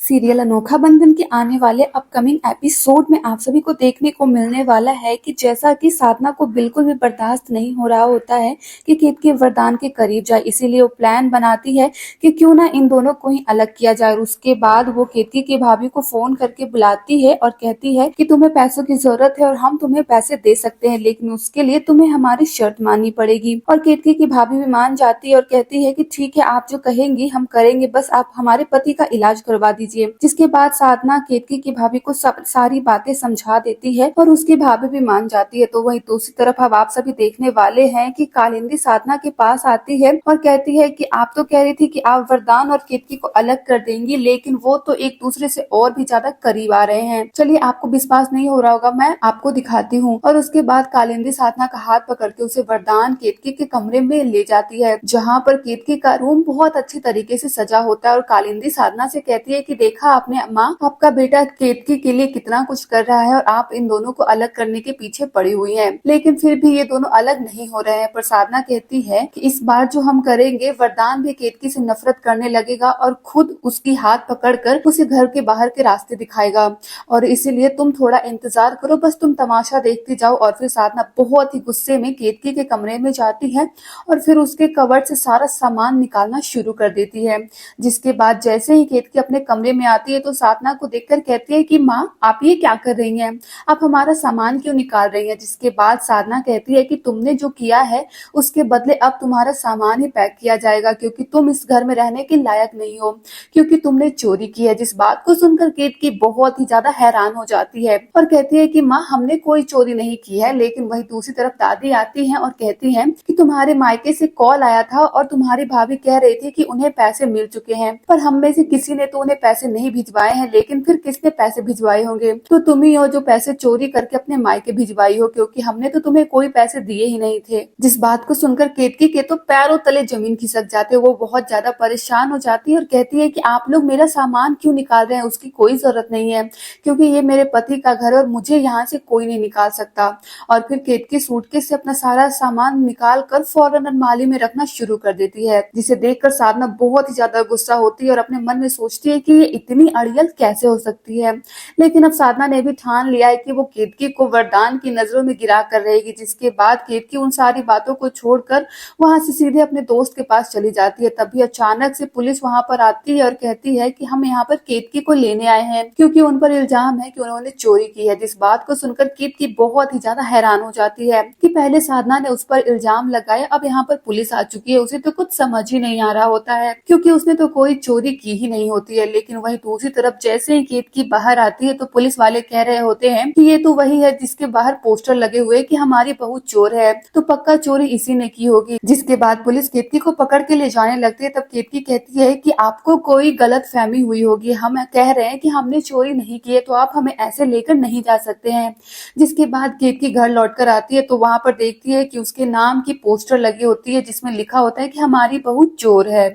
Serial अनोखा बंधन के आने वाले अपकमिंग एपिसोड में आप सभी को देखने को मिलने वाला है कि जैसा कि साधना को बिल्कुल भी बर्दाश्त नहीं हो रहा होता है कि केतकी वरदान के करीब जाए, इसीलिए वो प्लान बनाती है कि क्यों ना इन दोनों को ही अलग किया जाए। और उसके बाद वो केतकी की भाभी को फोन करके बुलाती है और कहती है कि तुम्हें पैसों की जरूरत है और हम तुम्हें पैसे दे सकते हैं, लेकिन उसके लिए तुम्हें हमारी शर्त माननी पड़ेगी। और केतकी की भाभी भी मान जाती है और कहती है कि ठीक है, आप जो कहेंगी हम करेंगे, बस आप हमारे पति का इलाज करवा दीजिए। जिसके बाद साधना केतकी की भाभी को सारी बातें समझा देती है और उसकी भाभी भी मान जाती है। तो वही दूसरी तरफ अब आप सभी देखने वाले हैं कि कालिंदी साधना के पास आती है और कहती है कि आप तो कह रही थी कि आप वरदान और केतकी को अलग कर देंगी, लेकिन वो तो एक दूसरे से और भी ज्यादा करीब आ रहे हैं। चलिए, आपको विश्वास नहीं हो रहा होगा, मैं आपको दिखाती हूँ। और उसके बाद कालिंदी साधना का हाथ पकड़ के उसे वरदान केतकी के कमरे में ले जाती है, जहाँ पर केतकी का रूम बहुत अच्छी तरीके से सजा होता है। और कालिंदी साधना से कहती है कि देखा आपने माँ, आपका बेटा केतकी के लिए कितना कुछ कर रहा है और आप इन दोनों को अलग करने के पीछे पड़ी हुई हैं, लेकिन फिर भी ये दोनों अलग नहीं हो रहे हैं। पर साधना कहती है कि इस बार जो हम करेंगे, वरदान भी केतकी से नफरत करने लगेगा और खुद उसकी हाथ पकड़कर उसे घर के बाहर के रास्ते दिखाएगा, और इसीलिए तुम थोड़ा इंतजार करो, बस तुम तमाशा देखती जाओ। और फिर साधना बहुत ही गुस्से में केतकी के कमरे में जाती है और फिर उसके कबर्ड से सारा सामान निकालना शुरू कर देती है। जिसके बाद जैसे ही केतकी अपने कमरे में आती है तो साधना को देखकर कहती है कि माँ, आप ये क्या कर रही हैं, आप हमारा सामान क्यों निकाल रही हैं। जिसके बाद साधना कहती है कि तुमने जो किया है उसके बदले अब तुम्हारा सामान ही पैक किया जाएगा, क्योंकि तुम इस घर में रहने के लायक नहीं हो, क्योंकि तुमने चोरी की है। जिस बात को सुनकर केतकी बहुत ही ज्यादा हैरान हो जाती है और कहती है कि माँ, हमने कोई चोरी नहीं की है। लेकिन वही दूसरी तरफ दादी आती है और कहती है कि तुम्हारे मायके से कॉल आया था और तुम्हारी भाभी कह रही थी कि उन्हें पैसे मिल चुके हैं, पर हम में से किसी ने तो उन्हें पैसे नहीं भिजवाए हैं। लेकिन फिर किसने पैसे भिजवाए होंगे, तो तुम ही हो जो पैसे चोरी करके अपने मायके भिजवाई हो, क्योंकि हमने तो तुम्हें कोई पैसे दिए ही नहीं थे। जिस बात को सुनकर केतकी के तो पैरों तले जमीन खिसक जाते, वो बहुत ज्यादा परेशान हो जाती है और कहती है कि आप लोग मेरा सामान क्यों निकाल रहे हैं, उसकी कोई जरूरत नहीं है, क्योंकि ये मेरे पति का घर है और मुझे यहाँ से कोई नहीं निकाल सकता। और फिर केतकी सूटकेस से अपना सारा सामान निकाल कर फौरन अलमारी में रखना शुरू कर देती है, जिसे देखकर साधना बहुत ही ज्यादा गुस्सा होती है और अपने मन में सोचती है कि ये इतनी अड़ियल कैसे हो सकती है। लेकिन अब साधना ने भी ठान लिया है कि वो केतकी को वरदान की नजरों में गिरा कर रहेगी। जिसके बाद केतकी उन सारी बातों को छोड़कर वहां से सीधे अपने दोस्त के पास चली जाती है। तभी अचानक से पुलिस वहां पर आती है और कहती है कि हम यहाँ पर केतकी को लेने आए हैं, क्योंकि उन पर इल्जाम है कि उन्होंने चोरी की है। जिस बात को सुनकर केतकी बहुत ही ज्यादा हैरान हो जाती है कि पहले साधना ने उस पर इल्जाम लगाया, अब यहाँ पर पुलिस आ चुकी है। उसे तो कुछ समझ ही नहीं आ रहा होता है, क्योंकि उसने तो कोई चोरी की ही नहीं होती है। लेकिन वही दूसरी तरफ जैसे ही केतकी बाहर आती है तो पुलिस वाले कह रहे होते हैं कि ये तो वही है जिसके बाहर पोस्टर लगे हुए कि हमारी बहू चोर है, तो पक्का चोरी इसी ने की होगी। जिसके बाद पुलिस केतकी को पकड़ के ले जाने लगती है। तब केतकी कहती है कि आपको कोई गलत फहमी हुई होगी, हम कह रहे हैं कि हमने चोरी नहीं की है, तो आप हमें ऐसे लेकर नहीं जा सकते हैं। जिसके बाद केतकी घर लौटकर आती है तो वहां पर देखती है कि उसके नाम की पोस्टर लगी होती है, जिसमें लिखा होता है कि हमारी बहू चोर है।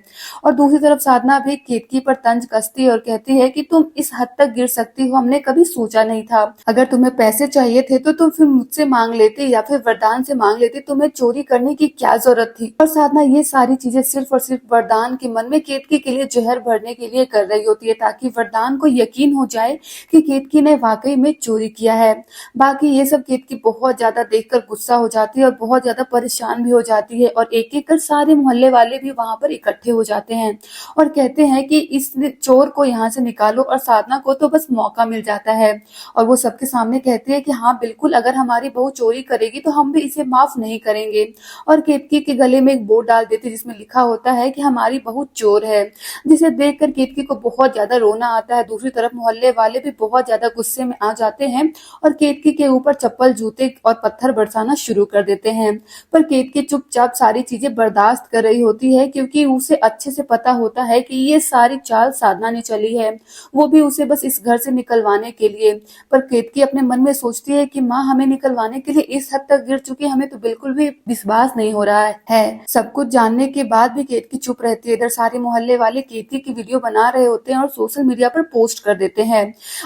और दूसरी तरफ साधना भी केतकी पर तंज कसती है और कहती है कि तुम इस हद तक गिर सकती हो, हमने कभी सोचा नहीं था। अगर तुम्हें पैसे चाहिए थे तो तुम फिर मुझसे मांग लेते या फिर वरदान से मांग लेते, तुम्हें चोरी करने की क्या जरूरत थी। और साधना ये सारी चीजें सिर्फ और सिर्फ वरदान के मन में केतकी के लिए जहर भरने के लिए कर रही होती है, ताकि वरदान को यकीन हो जाए कि केतकी ने वाकई में चोरी किया है। बाकी ये सब केतकी बहुत ज्यादा देखकर गुस्सा हो जाती है और बहुत ज्यादा परेशान भी हो जाती है। और एक एक कर सारे मोहल्ले वाले भी वहां पर इकट्ठे हो जाते हैं और कहते हैं कि इस चोर को यहाँ से निकालो। और साधना को तो बस मौका मिल जाता है और वो सबके सामने कहती है कि हाँ बिल्कुल, अगर हमारी बहू चोरी करेगी तो हम भी इसे माफ नहीं करेंगे। और केतकी के गले में एक बोर्ड डाल देती जिसमें लिखा होता है कि हमारी बहू चोर है, जिसे देखकर केतकी को बहुत ज्यादा रोना आता है। दूसरी तरफ मोहल्ले वाले भी बहुत ज्यादा गुस्से में आ जाते हैं और केतकी के ऊपर चप्पल, जूते और पत्थर बरसाना शुरू कर देते हैं। पर केतकी चुपचाप सारी चीजें बर्दाश्त कर रही होती है, क्योंकि उसे अच्छे से पता होता है कि ये सारी चाल साधना ने चली है, वो भी उसे बस इस घर से निकलवाने के लिए। पर केतकी अपने मन में सोचती है कि माँ हमें निकलवाने के लिए इस हद तक गिर चुकी, हमें तो बिल्कुल भी विश्वास नहीं हो रहा है। सब कुछ जानने के बाद भी केतकी चुप रहती है। इधर सारे मोहल्ले वाले केतकी की वीडियो बना रहे होते हैं और सोशल मीडिया पर पोस्ट कर देते हैं।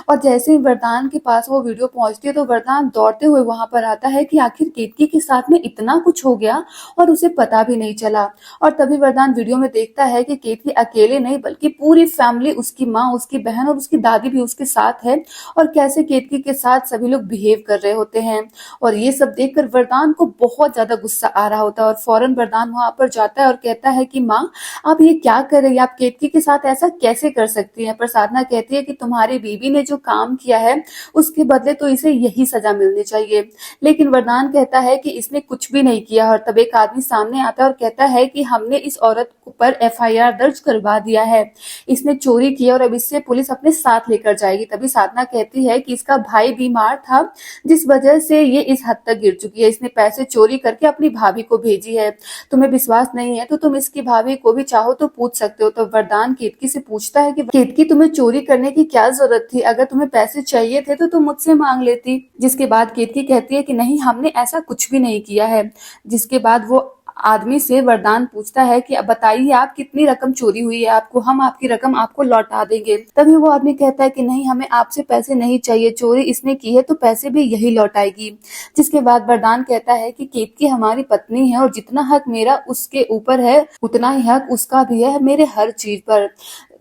और जैसे ही वरदान के पास वो वीडियो पहुंचती है तो वरदान दौड़ते हुए वहां पर आता है कि आखिर केतकी के साथ में इतना कुछ हो गया और उसे पता भी नहीं चला। और तभी वरदान वीडियो में देखता है कि केतकी अकेले नहीं बल्कि पूरी फैमिली उसके उसकी माँ, उसकी बहन और उसकी दादी भी उसके साथ है और कैसे केतकी के साथ सभी लोग बिहेव कर रहे होते हैं। और ये सब देखकर वरदान को बहुत ज्यादा गुस्सा आ रहा होता है और फौरन वरदान वहां पर जाता है और कहता है कि माँ, आप ये क्या कर रही है, आप केतकी के साथ ऐसा कैसे कर सकती हैं। पर साधना कहती है कि तुम्हारी बीवी ने जो काम किया है उसके बदले तो इसे यही सजा मिलनी चाहिए। लेकिन वरदान कहता है कि इसने कुछ भी नहीं किया और तब एक आदमी सामने आता है और कहता है कि हमने इस औरत पर एफआईआर दर्ज करवा दिया है, इसने चोरी किया और अब इससे पुलिस अपने साथ लेकर जाएगी। तभी साधना कहती है कि इसका भाई बीमार था जिस वजह से ये इस हद तक गिर चुकी है, इसने पैसे चोरी करके अपनी भाभी को भेजी है। तुम्हें विश्वास नहीं है तो तुम इसकी भाभी को भी चाहो तो पूछ सकते हो। तो वरदान केतकी से पूछता है कि केतकी, तुम्हें चोरी करने की क्या जरूरत थी, अगर तुम्हें पैसे चाहिए थे तो तुम मुझसे मांग लेती। जिसके बाद केतकी कहती है कि नहीं, हमने ऐसा कुछ भी नहीं किया है। जिसके बाद वो आदमी से वरदान पूछता है कि अब बताइए आप कितनी रकम चोरी हुई है आपको, हम आपकी रकम आपको लौटा देंगे। तभी वो आदमी कहता है कि नहीं, हमें आपसे पैसे नहीं चाहिए, चोरी इसने की है तो पैसे भी यही लौटाएगी। जिसके बाद वरदान कहता है कि केतकी हमारी पत्नी है और जितना हक मेरा उसके ऊपर है उतना ही हक उसका भी है मेरे हर चीज पर।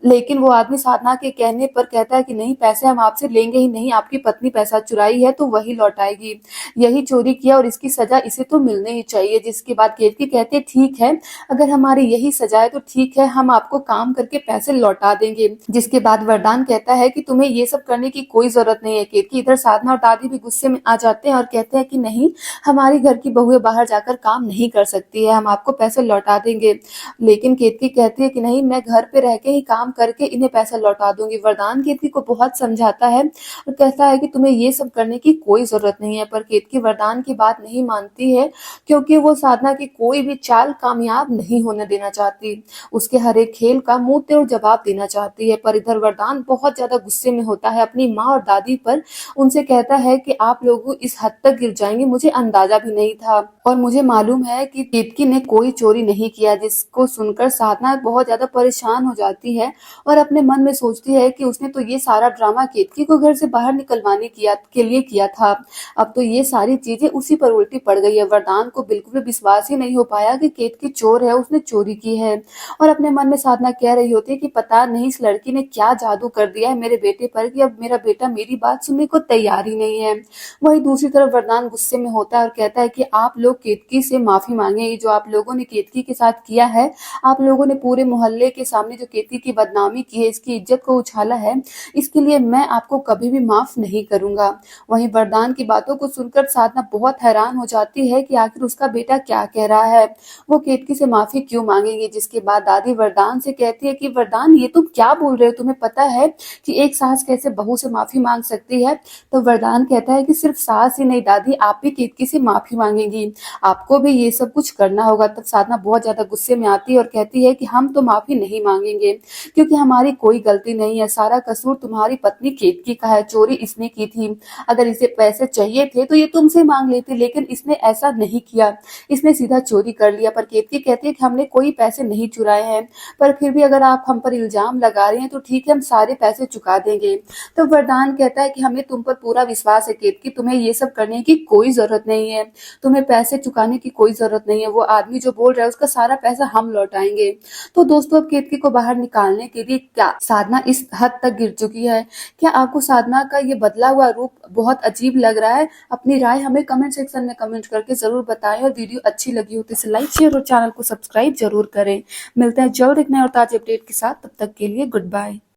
लेकिन वो आदमी साधना के कहने पर कहता है कि नहीं, पैसे हम आपसे लेंगे ही नहीं, आपकी पत्नी पैसा चुराई है तो वही लौटाएगी, यही चोरी किया और इसकी सजा इसे तो मिलनी ही चाहिए। जिसके बाद केतकी कहते हैं ठीक है, अगर हमारी यही सजा है तो ठीक है, हम आपको काम करके पैसे लौटा देंगे। जिसके बाद वरदान कहता है कि तुम्हें ये सब करने की कोई जरूरत नहीं है केतकी। इधर साधना और दादी भी गुस्से में आ जाते हैं और कहते हैं कि नहीं, हमारी घर की बहुएं बाहर जाकर काम नहीं कर सकती है, हम आपको पैसे लौटा देंगे। लेकिन केतकी कहती है कि नहीं, मैं घर पे रह के ही काम करके इन्हें पैसा लौटा दूंगी। वरदान केतकी को बहुत समझाता है और कहता है कि तुम्हें ये सब करने की कोई जरूरत नहीं है। पर केतकी वरदान की बात नहीं मानती है क्योंकि वो साधना की कोई भी चाल कामयाब नहीं होने देना चाहती, उसके हर एक खेल का मुंह तोड़ जवाब देना चाहती है। पर इधर वरदान बहुत ज्यादा गुस्से में होता है अपनी माँ और दादी पर, उनसे कहता है कि आप लोग इस हद तक गिर जाएंगे, मुझे अंदाजा भी नहीं था और मुझे मालूम है कि केतकी ने कोई चोरी नहीं किया। जिसको सुनकर साधना बहुत ज्यादा परेशान हो जाती है और अपने मन में सोचती है कि उसने तो ये सारा ड्रामा केतकी को घर से बाहर निकलवाने के लिए किया था, अब तो ये सारी चीजें उसी पर उल्टी पड़ गई है। वरदान को बिल्कुल भी विश्वास ही नहीं हो पाया कि केतकी चोर है, उसने चोरी की है। और अपने मन में साधना कह रही होती है कि पता नहीं इस लड़की ने क्या जादू कर दिया है मेरे बेटे पर कि अब मेरा बेटा मेरी बात सुनने को तैयार ही नहीं है। वही दूसरी तरफ वरदान गुस्से में होता है और कहता है कि आप लोग केतकी से माफी मांगे, ये जो आप लोगों ने केतकी के साथ किया है, आप लोगों ने पूरे मोहल्ले के सामने जो केतकी की बदनामी की है, इसकी इज्जत को उछाला है, इसके लिए मैं आपको कभी भी माफ नहीं करूंगा। वहीं वरदान की बातों को सुनकर साधना बहुत हैरान हो जाती है कि आखिर उसका बेटा क्या कह रहा है, वो केतकी से माफी क्यों मांगेगी। जिसके बाद दादी वरदान से कहती है कि वरदान, ये तुम क्या बोल रहे हो, तुम्हें पता है कि एक सास कैसे बहू से माफी मांग सकती है। तो वरदान कहता है कि सिर्फ सास ही नहीं दादी, आप भी केतकी से माफी मांगेंगी, आपको भी ये सब कुछ करना होगा। तब साधना बहुत ज्यादा गुस्से में आती है और कहती है कि हम तो माफी नहीं मांगेंगे क्योंकि हमारी कोई गलती नहीं है, सारा कसूर तुम्हारी पत्नी केतकी का है, चोरी इसने की थी, अगर इसे पैसे चाहिए थे तो ये तुमसे मांग लेती, लेकिन इसने ऐसा नहीं किया, इसने सीधा चोरी कर लिया। पर केतकी कहती है कि हमने कोई पैसे नहीं चुराए हैं, पर फिर भी अगर आप हम पर इल्जाम लगा रहे हैं तो ठीक है, हम सारे पैसे चुका देंगे। तो वरदान कहता है कि हमें तुम पर पूरा विश्वास है केतकी, तुम्हें ये सब करने की कोई जरूरत नहीं है, तुम्हें पैसे चुकाने की कोई जरूरत नहीं है, वो आदमी जो बोल रहा है उसका सारा पैसा हम लौटाएंगे। तो दोस्तों, अब केतकी को बाहर निकालने के लिए क्या साधना इस हद तक गिर चुकी है? क्या आपको साधना का ये बदला हुआ रूप बहुत अजीब लग रहा है? अपनी राय हमें कमेंट सेक्शन में कमेंट करके जरूर बताएं और वीडियो अच्छी लगी हो तो इसे लाइक शेयर और चैनल को सब्सक्राइब जरूर करें। मिलते हैं जल्द एक नए और ताजे अपडेट के साथ, तब तक के लिए गुड बाय।